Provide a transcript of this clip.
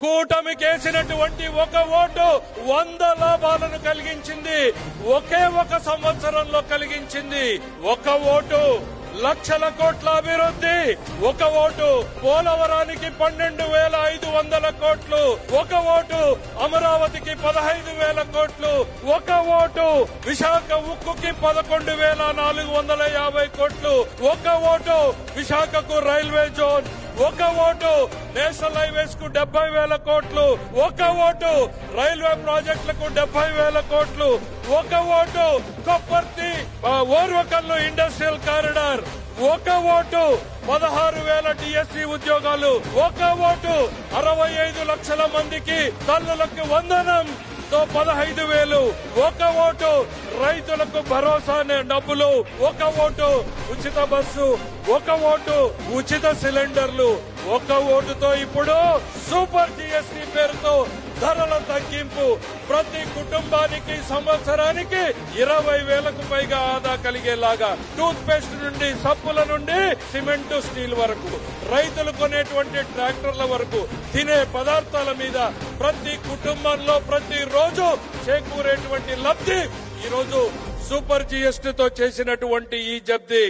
కూటమికేసినటువంటి ఒక ఓటు 100 లాభాలను కలిగించింది. ఒకే ఒక సంవత్సరంలో కలిగించింది. ఒక ఓటు లక్షల కోట్ల అభివృద్ధి. ఒక ఓటు పోలవరానికి 12,500 కోట్లు. ఒక ఓటు అమరావతికి 15,000 కోట్లు. ఒక ఓటు విశాఖ ఉక్కుకి 11,450 కోట్లు. ఒక ఓటు విశాఖకు రైల్వే జోన్. ఒక ఓటు నేషనల్ హైవేస్ కు 70,000 కోట్లు. ఒక ఓటు రైల్వే ప్రాజెక్టులకు 70,000 కోట్లు. ఒక vote Kopparthi Orvakallu industrial corridor. ఒక ఓటు 16,000 డిఎస్సి ఉద్యోగాలు. ఒక ఓటు 65 లక్షల మందికి తల్లులకు వందనం 15,000. ఒక ఓటు రైతులకు భరోసా డబ్బులు. ఒక ఓటు ఉచిత బస్సు. ఒక ఓటు ఉచిత సిలిండర్లు. ఒక ఓటుతో ఇప్పుడు సూపర్ జిఎస్టీ పేరుతో ధరల తగ్గింపు. ప్రతి కుటుంబానికి సంవత్సరానికి 20,000కు పైగా ఆదా కలిగేలాగా టూత్ పేస్ట్ నుండి సబ్బుల నుండి సిమెంటు స్టీల్ వరకు రైతులు కొనేటువంటి ట్రాక్టర్ల వరకు తినే పదార్థాల మీద ప్రతి కుటుంబంలో ప్రతి రోజు చేకూరేటువంటి లబ్ధి ఈరోజు సూపర్ జిఎస్టీతో చేసినటువంటి ఈ జబ్దీ.